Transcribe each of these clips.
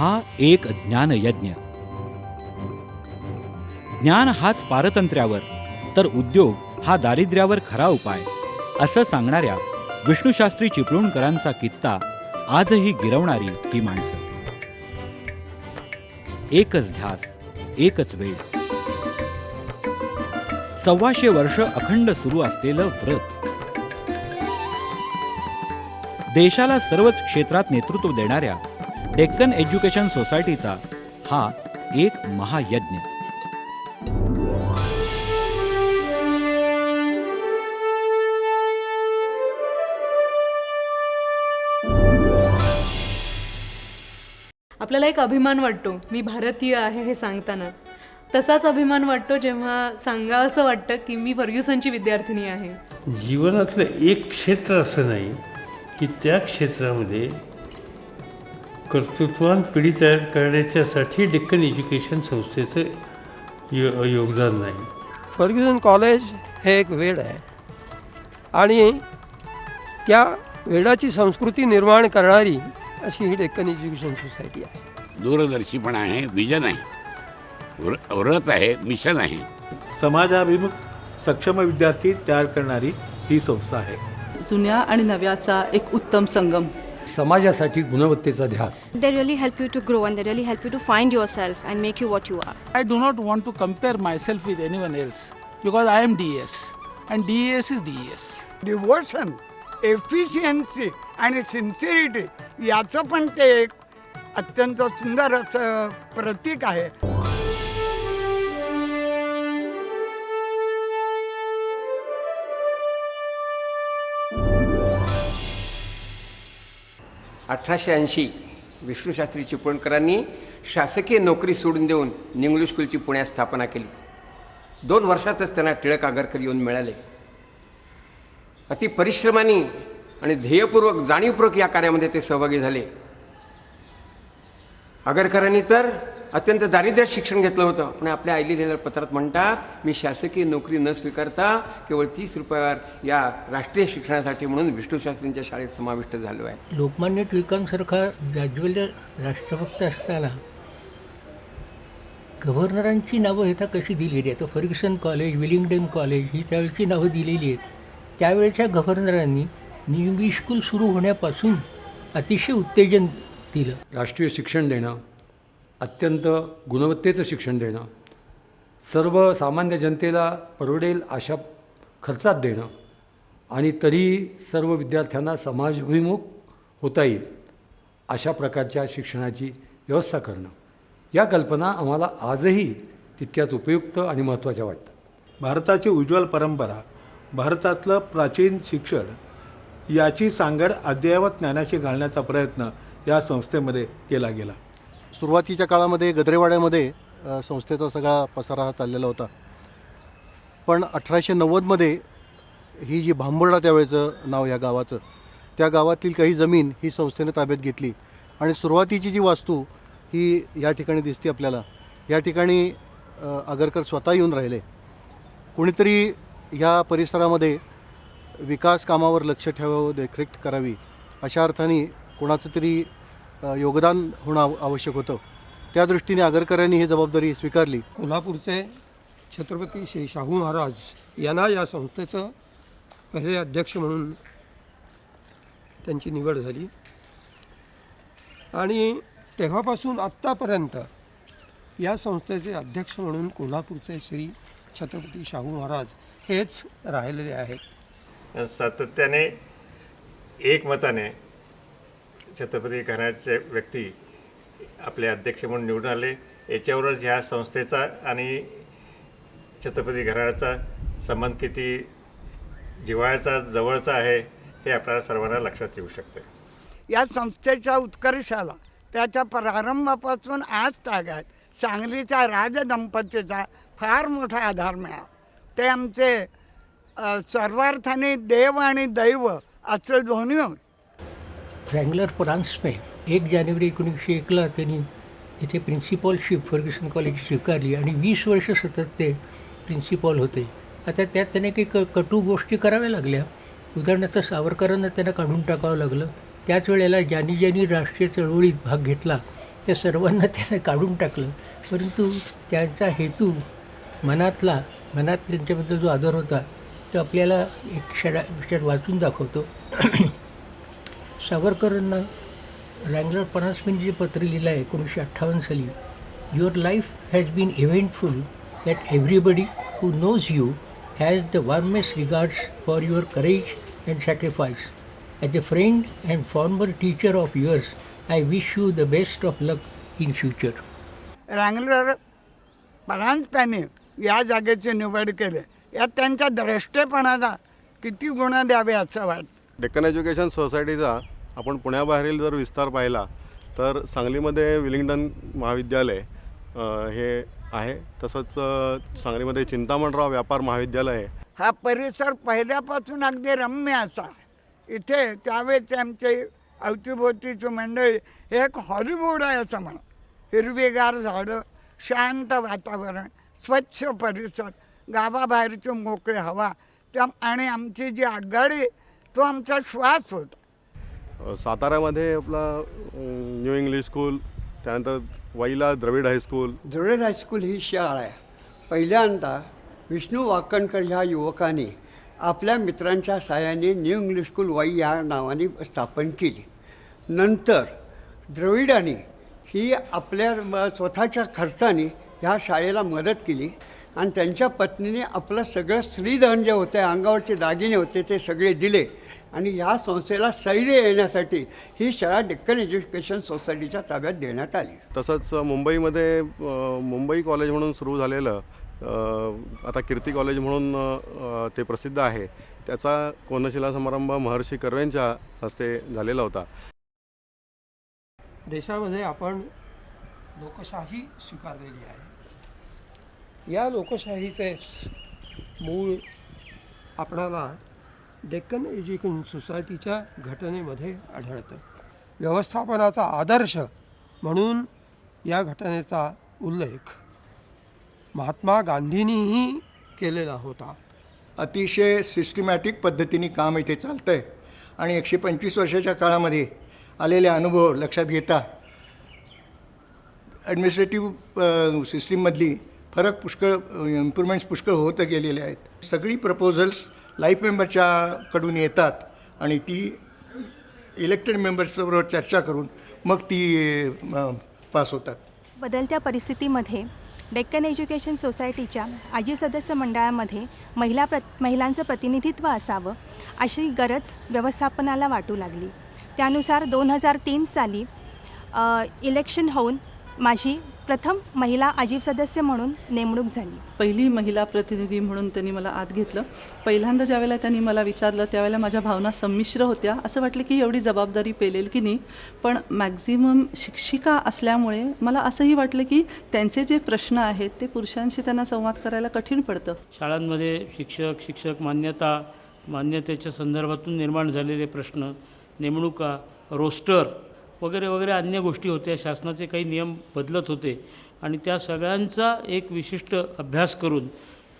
हा एक ज्ञानयज्ञ. ज्ञान हाच पारतंत्र्यावर तर उद्योग हा दारिद्र्यावर खरा उपाय असं सांगणाऱ्या विष्णुशास्त्री चिपळूणकरांचा कित्ता आजही गिरवणारी ही माणसं. एकच ध्यास, एकच वेळ, 125 वर्ष अखंड सुरू असलेलं व्रत, देशाला सर्वच क्षेत्रात नेतृत्व देणाऱ्या डेक्कन एज्युकेशन सोसायटीचा हा एक महायज्ञ. आपल्याला एक अभिमान वाटतो मी भारतीय आहे हे सांगताना. तसाच अभिमान वाटतो जेव्हा सांगावं असं वाटतं की मी फर्ग्युसनची विद्यार्थिनी आहे. जीवनातलं एक क्षेत्र असं नाही की त्या क्षेत्रामध्ये कर्तृत्वान पिढी तयार करण्याच्यासाठी डेक्कन एज्युकेशन संस्थेचं योगदान नाही. फर्ग्युसन कॉलेज हे एक वेड आहे आणि त्या वेडाची संस्कृती निर्माण करणारी अशी ही डेक्कन एज्युकेशन सोसायटी आहे. दूरदर्शीपणा आहे, विजन आहे, व्रत आहे, मिशन आहे. समाजाभिमुख सक्षम विद्यार्थी तयार करणारी ही संस्था आहे. जुन्या आणि नव्याचा एक उत्तम संगम. समाजासाठी गुणवत्तेचा ध्यास. They really help you to grow and they really help you to find yourself and make you what you are. I do not want to compare myself with anyone else because I am DES and DES is DES. Devotion, efficiency आणि sincerity याचं पण ते एक अत्यंत सुंदर असं प्रतीक आहे. विष्णुशास्त्री चिपळूणकरांनी शासकीय नोकरी सोडून देऊन निंगलू स्कूलची पुण्यात स्थापना केली. 2 वर्षातच त्यांना टिळक आगरकर येऊन मिळाले. अति परिश्रमाने आणि ध्येयपूर्वक जाणीवपूर्वक या कार्यामध्ये ते सहभागी झाले. आगरकरांनी तर अत्यंत दारिद्र्यात शिक्षण घेतलं होतं, पण आपल्या आई लिहिलेल्या पत्रात म्हणतात, मी शासकीय नोकरी न स्वीकारता केवळ 30 रुपयावर या राष्ट्रीय शिक्षणासाठी म्हणून विष्णुशास्त्रींच्या शाळेत समाविष्ट झालो आहे. लोकमान्य टिळकांसारखा जाज्वल्य राष्ट्रभक्त असताना गव्हर्नरांची नावं इथं कशी दिलेली आहेत. फर्ग्युसन कॉलेज, विलिंग्डन कॉलेज ही त्यावेळची नावं दिलेली आहेत. त्यावेळच्या गव्हर्नरांनी न्यू इंग्लिश स्कूल सुरू होण्यापासून अतिशय उत्तेजन दिलं. राष्ट्रीय शिक्षण देणं, अत्यंत गुणवत्तेचं शिक्षण देणं, सर्व सामान्य जनतेला परवडेल अशा खर्चात देणं आणि तरी सर्व विद्यार्थ्यांना समाजाभिमुख होता येईल अशा प्रकारच्या शिक्षणाची व्यवस्था करणं, या कल्पना आम्हाला आजही तितक्याच उपयुक्त आणि महत्त्वाच्या वाटतात. भारताची उज्ज्वल परंपरा, भारतातलं प्राचीन शिक्षण याची सांगड अद्ययावत ज्ञानाशी घालण्याचा प्रयत्न या संस्थेमध्ये केला गेला. सुरुवातीच्या काळामध्ये गद्रेवाड्यामध्ये संस्थेचा सगळा पसारा हा चाललेला होता, पण 1890मध्ये ही जी भांबुर्डा त्यावेळेचं नाव या गावाचं, त्या गावातील काही जमीन ही संस्थेने ताब्यात घेतली आणि सुरुवातीची जी वास्तू ही या ठिकाणी दिसते आपल्याला. या ठिकाणी आगरकर स्वतः येऊन राहिले. कोणीतरी ह्या परिसरामध्ये विकास कामावर लक्ष ठेवावं, देखरेख करावी अशा अर्थाने कोणाचं तरी योगदान होणं आवश्यक होतं. त्या दृष्टीने आगरकरांनी ही जबाबदारी स्वीकारली. कोल्हापूरचे छत्रपती श्री शाहू महाराज यांना या संस्थेचं पहिले अध्यक्ष म्हणून त्यांची निवड झाली आणि तेव्हापासून आत्तापर्यंत या संस्थेचे अध्यक्ष म्हणून कोल्हापूरचे श्री छत्रपती शाहू महाराज हेच राहिलेले आहेत. सातत्याने एकमताने छत्रपती घराण्याचे व्यक्ती आपले अध्यक्ष म्हणून निवडून आले. याच्यावरच ह्या संस्थेचा आणि छत्रपती घराण्याचा संबंध किती जिव्हाळ्याचा, जवळचा आहे हे आपल्याला सर्वांना लक्षात येऊ शकते. या संस्थेच्या उत्कर्षाला त्याच्या प्रारंभापासून आज तागायत सांगलीच्या राजदंपतीचा फार मोठा आधार मिळाला. ते आमचे सर्वार्थाने देव आणि दैव असं दोन्ही होत. फ्रँकलर फ्रान्सने 1 जानेवारी 1901 त्यांनी इथे प्रिन्सिपॉलशिप फर्ग्युसन कॉलेजची स्वीकारली आणि 20 वर्ष सतत ते प्रिन्सिपॉल होते. आता त्यात त्यांना काही कटू गोष्टी कराव्या लागल्या. उदाहरणार्थ सावरकरांना त्यांना काढून टाकावं लागलं. त्याच वेळेला ज्यांनी राष्ट्रीय चळवळीत भाग घेतला त्या सर्वांना त्याने काढून टाकलं, परंतु त्यांचा हेतू मनात त्यांच्याबद्दल जो आदर होता तो आपल्याला एक क्षण वाचून दाखवतो. सावरकरांना रँगलर परांजपेंनी जे पत्र लिहिलं आहे 1958 साली, your life has been eventful that everybody who knows you has the warmest regards for your courage and sacrifice. As a friend and former teacher of yours, I wish you the best of luck in future. Wrangler परांजपेने या जागेची निवड केली, यात त्यांच्या द्रष्टेपणाला किती गुण द्यावे असं वाटतं. डेक्कन एज्युकेशन सोसायटीचा आपण पुण्याबाहेरील जर विस्तार पाहिला तर सांगलीमध्ये विलिंग्डन महाविद्यालय हे आहे, तसंच सांगलीमध्ये चिंतामणराव व्यापार महाविद्यालय आहे. हा परिसर पहिल्यापासून अगदी रम्य असा. इथे त्यावेळेस आमचे अवतीभोवतीची मंडळी हे एक हॉलिवूड आहे असं म्हणा. हिरवीगार झाडं, शांत वातावरण, स्वच्छ परिसर, गावाबाहेरची मोकळी हवा, आणि आमची जी आगगाडी तो आमचा श्वास होता. साताऱ्यामध्ये आपला न्यू इंग्लिश स्कूल, त्यानंतर वाईला द्रविड हायस्कूल. द्रविड हायस्कूल ही शाळा आहे. पहिल्यांदा विष्णू वाकणकर ह्या युवकाने आपल्या मित्रांच्या साहाय्याने न्यू इंग्लिश स्कूल वाई या नावाने स्थापन केली. नंतर द्रविडाने ही आपल्या स्वतःच्या खर्चाने ह्या शाळेला मदत केली आणि त्यांच्या पत्नीने आपलं सगळं श्रीधन जे होते, अंगावरचे दागिने होते, ते सगळे दिले आणि ह्या संस्थेला स्थैर्य येण्यासाठी ही शाळा डेक्कन एज्युकेशन सोसायटीच्या ताब्यात देण्यात आली. तसंच मुंबईमध्ये मुंबई कॉलेज म्हणून सुरू झालेलं आता कीर्ती कॉलेज म्हणून ते प्रसिद्ध आहे, त्याचा कोनशिला समारंभ महर्षी कर्वेंच्या हस्ते झालेला होता. देशामध्ये आपण लोकशाही स्वीकारलेली आहे. या लोकशाहीचे मूळ आपणाला डेक्कन एज्युकेशन सोसायटीच्या घटनेमध्ये आढळतं. व्यवस्थापनाचा आदर्श म्हणून या घटनेचा उल्लेख महात्मा गांधींनीही केलेला होता. अतिशय सिस्टमॅटिक पद्धतीने काम इथे चालतं आहे आणि 125 वर्षाच्या काळामध्ये आलेले अनुभव लक्षात घेता ॲडमिनिस्ट्रेटिव्ह सिस्टीममधली फरक पुष्कळ, इम्प्रूव्हमेंट्स पुष्कळ होत गेलेले आहेत. सगळी प्रपोजल्स लाईफ मेंबरच्याकडून येतात आणि ती इलेक्टेड मेंबर्सबरोबर चर्चा करून मग ती पास होतात. बदलत्या परिस्थितीमध्ये डेक्कन एज्युकेशन सोसायटीच्या आजीव सदस्य मंडळामध्ये महिलांचं प्रतिनिधित्व असावं अशी गरज व्यवस्थापनाला वाटू लागली. त्यानुसार 2003 साली इलेक्शन होऊन माझी प्रथम महिला आजीव सदस्य म्हणून नेमणूक झाली. पहिली महिला प्रतिनिधी म्हणून त्यांनी मला आत घेतलं. पहिल्यांदा ज्यावेळेला त्यांनी मला विचारलं त्यावेळेला माझ्या भावना संमिश्र होत्या. असं वाटलं की एवढी जबाबदारी पेलेल की नाही, पण मॅक्झिमम शिक्षिका असल्यामुळे मला असंही वाटलं की त्यांचे जे प्रश्न आहेत ते पुरुषांशी त्यांना संवाद करायला कठीण पडतं. शाळांमध्ये शिक्षक मान्यतेच्या संदर्भातून निर्माण झालेले प्रश्न, नेमणुका, रोस्टर वगैरे वगैरे अन्य गोष्टी होत्या. शासनाचे काही नियम बदलत होते आणि त्या सगळ्यांचा एक विशिष्ट अभ्यास करून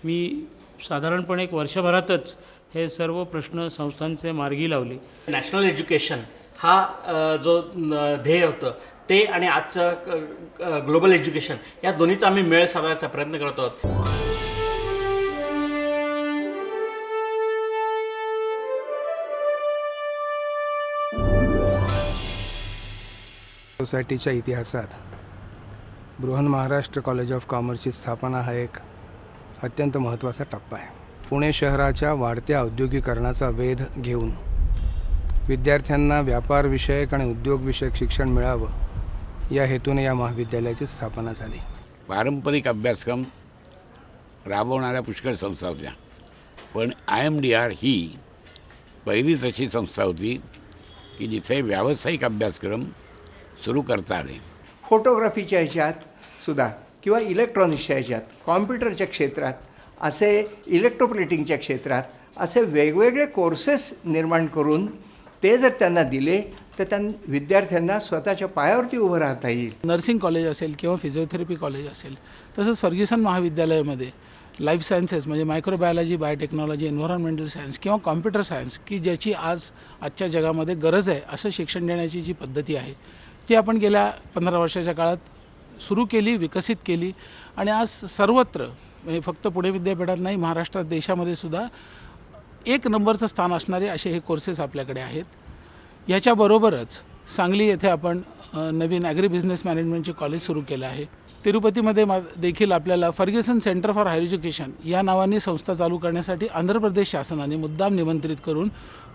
मी साधारणपणे 1 वर्षभरातच हे सर्व प्रश्न संस्थांचे मार्गी लावले. नॅशनल एज्युकेशन हा जो ध्येय होतं ते आणि आजचं ग्लोबल एज्युकेशन या दोन्हीचा आम्ही मेळ साधायचा प्रयत्न करत आहोत. सोसायटीच्या इतिहासात बृहन्महाराष्ट्र कॉलेज ऑफ कॉमर्सची स्थापना हा एक अत्यंत महत्त्वाचा टप्पा आहे. पुणे शहराच्या वाढत्या औद्योगिकरणाचा वेध घेऊन विद्यार्थ्यांना व्यापारविषयक आणि उद्योगविषयक शिक्षण मिळावं या हेतूने या महाविद्यालयाची स्थापना झाली. पारंपरिक अभ्यासक्रम राबवणाऱ्या पुष्कळ संस्था होत्या, पण IMDR ही पहिलीच अशी संस्था होती की जिथे व्यावसायिक अभ्यासक्रम सुरू करता आले. फोटोग्राफीच्या ह्याच्यात सुद्धा किंवा इलेक्ट्रॉनिक्सच्या ह्याच्यात, कॉम्प्युटरच्या क्षेत्रात, असे इलेक्ट्रोप्लेटिंगच्या क्षेत्रात असे वेगवेगळे कोर्सेस निर्माण करून ते जर त्यांना दिले तर विद्यार्थ्यांना स्वतःच्या पायावरती उभं राहता येईल. नर्सिंग कॉलेज असेल किंवा फिजिओथेरपी कॉलेज असेल, तसंच फर्ग्युसन महाविद्यालयामध्ये लाईफ सायन्सेस म्हणजे मायक्रोबायोलॉजी, बायोटेक्नॉलॉजी, एन्व्हायरमेंटल सायन्स किंवा कॉम्प्युटर सायन्स की ज्याची आजच्या जगामध्ये गरज आहे असं शिक्षण देण्याची जी पद्धती आहे ती आपण गेल्या 15 वर्षाच्या काळात सुरू केली, विकसित केली आणि आज सर्वत्र म्हणजे फक्त पुणे विद्यापीठात नाही, महाराष्ट्रात, देशामध्ये सुद्धा 1 नंबरचं स्थान असणारे असे हे कोर्सेस आपल्याकडे आहेत. याच्याबरोबरच सांगली येथे आपण नवीन ॲग्री बिझनेस मॅनेजमेंटचे कॉलेज सुरू केलं आहे. तिरुपतीमध्ये देखील आपल्याला Fergusson centre for higher education या नावाने संस्था चालू करण्यासाठी आंध्र प्रदेश शासनाने मुद्दाम निमंत्रित करून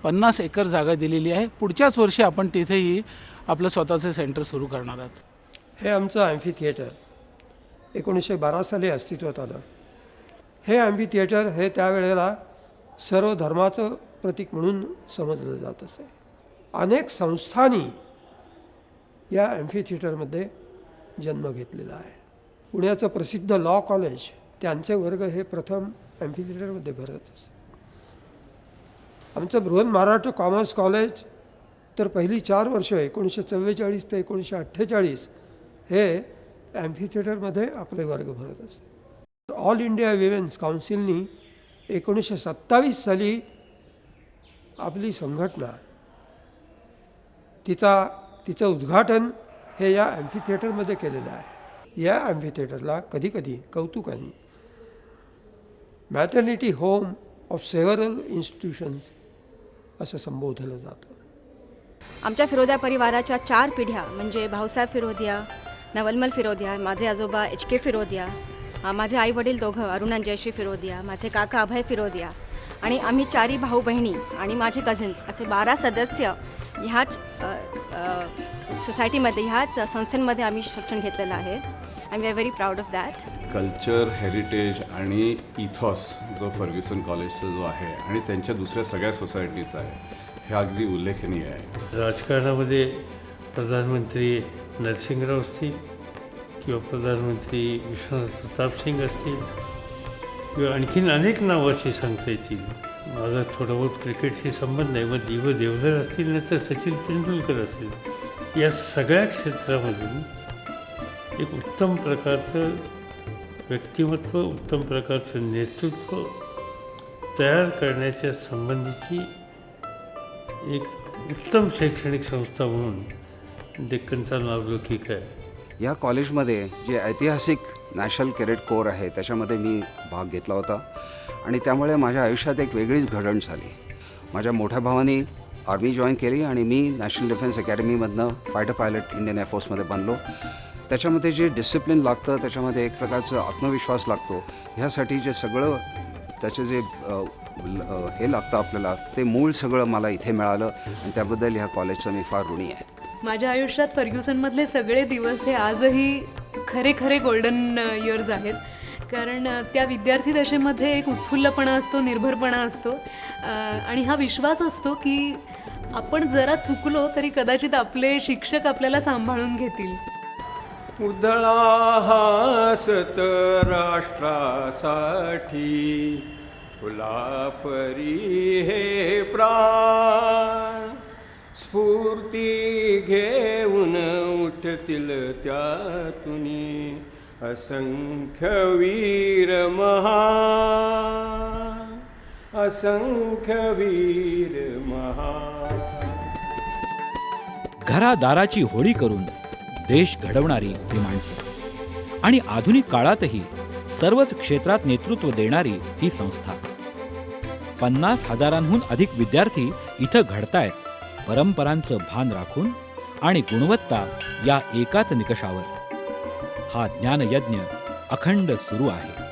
50 एकर जागा दिलेली आहे. पुढच्याच वर्षी आपण तिथेही आपलं स्वतःचं सेंटर सुरू करणार आहोत. हे आमचं ॲम्फी थिएटर 1912 साली अस्तित्वात आलं. हे ॲम्फी थिएटर हे त्यावेळेला सर्व धर्माचं प्रतीक म्हणून समजलं जात असे. अनेक संस्थांनी या ॲम्फी थिएटरमध्ये जन्म घेतलेला आहे. पुण्याचं प्रसिद्ध लॉ कॉलेज त्यांचे वर्ग हे प्रथम ॲम्फी थिएटरमध्ये भरत असे. आमचं बृहन्महाराष्ट्र कॉमर्स कॉलेज तर पहिली 4 वर्ष 1944 ते 1948 हे ॲम्फी थिएटरमध्ये आपले वर्ग भरत असते. ऑल इंडिया विमेन्स काउन्सिलनी 1927 साली आपली संघटना तिचं उद्घाटन हे या ॲम्फी थिएटरमध्ये केलेलं आहे. या ॲम्फी थिएटरला कधीकधी कौतुकाने maternity home of several institutions असं संबोधलं जातं. आमच्या फिरोदिया परिवाराच्या 4 पिढ्या म्हणजे भाऊसाहेब फिरोदिया, नवलमल फिरोदिया, माझे आजोबा HK फिरोदिया, माझे आई वडील दोघं अरुण आणि जयश्री फिरोदिया, माझे काका अभय फिरोदिया आणि आम्ही 4 भाऊ बहिणी आणि माझे कझिन्स असे 12 सदस्य ह्याच सोसायटीमध्ये, ह्याच संस्थेमध्ये आम्ही शिक्षण घेतलेलं आहे. I am very proud of that. Culture, heritage आणि इथॉस जो फर्ग्युसन कॉलेजचा जो आहे आणि त्यांच्या दुसऱ्या सगळ्या सोसायटीचा आहे हे अगदी उल्लेखनीय आहे. राजकारणामध्ये प्रधानमंत्री नरसिंहराव असतील किंवा प्रधानमंत्री विश्वनाथ प्रताप सिंग असतील किंवा आणखीन अनेक नावाची सांगता येतील. माझा थोडा बहुत क्रिकेटशी संबंध नाही, मग देवधर असतील नाही तर सचिन तेंडुलकर असतील. या सगळ्या क्षेत्रामधून एक उत्तम प्रकारचं व्यक्तिमत्व, उत्तम प्रकारचं नेतृत्व तयार करण्याच्या संबंधीची एक उत्तम शैक्षणिक संस्था म्हणून डेक्कनचा नावलौकिक आहे. या कॉलेजमध्ये जे ऐतिहासिक नॅशनल कॅडेट कोर आहे त्याच्यामध्ये मी भाग घेतला होता आणि त्यामुळे माझ्या आयुष्यात एक वेगळीच घडण झाली. माझ्या मोठ्या भावाने आर्मी जॉईन केली आणि मी नॅशनल डिफेन्स अकॅडमीमधनं फायटर पायलट इंडियन एअरफोर्समध्ये बनलो. त्याच्यामध्ये जे डिसिप्लिन लागतं, त्याच्यामध्ये एक प्रकारचा आत्मविश्वास लागतो. ह्यासाठी जे सगळं त्याचे जे हे लागतं आपल्याला ते मूळ सगळं मला इथे मिळालं आणि त्याबद्दल ह्या कॉलेजचं मी फार ऋणी आहे. माझ्या आयुष्यात फर्ग्युसनमधले सगळे दिवस हे आजही खरे गोल्डन इयर्स आहेत. कारण त्या विद्यार्थी दशेमध्ये एक उत्फुल्लपणा असतो, निर्भरपणा असतो आणि हा विश्वास असतो की आपण जरा चुकलो तरी कदाचित आपले शिक्षक आपल्याला सांभाळून घेतील. उधळा हासत राष्ट्रासाठी फुलापरी हे प्राण स्फूर्ती घेऊन उठतील त्यातुनी असंख्य वीर महान, असंख्य वीर महान. घरादाराची होळी करून देश घडवणारी ही माणसं आणि आधुनिक काळातही सर्वच क्षेत्रात नेतृत्व देणारी ही संस्था. 50,000हून अधिक विद्यार्थी इथं घडतायत परंपरांचं भान राखून आणि गुणवत्ता या एकाच निकषावर. हा ज्ञानयज्ञ अखंड सुरू आहे.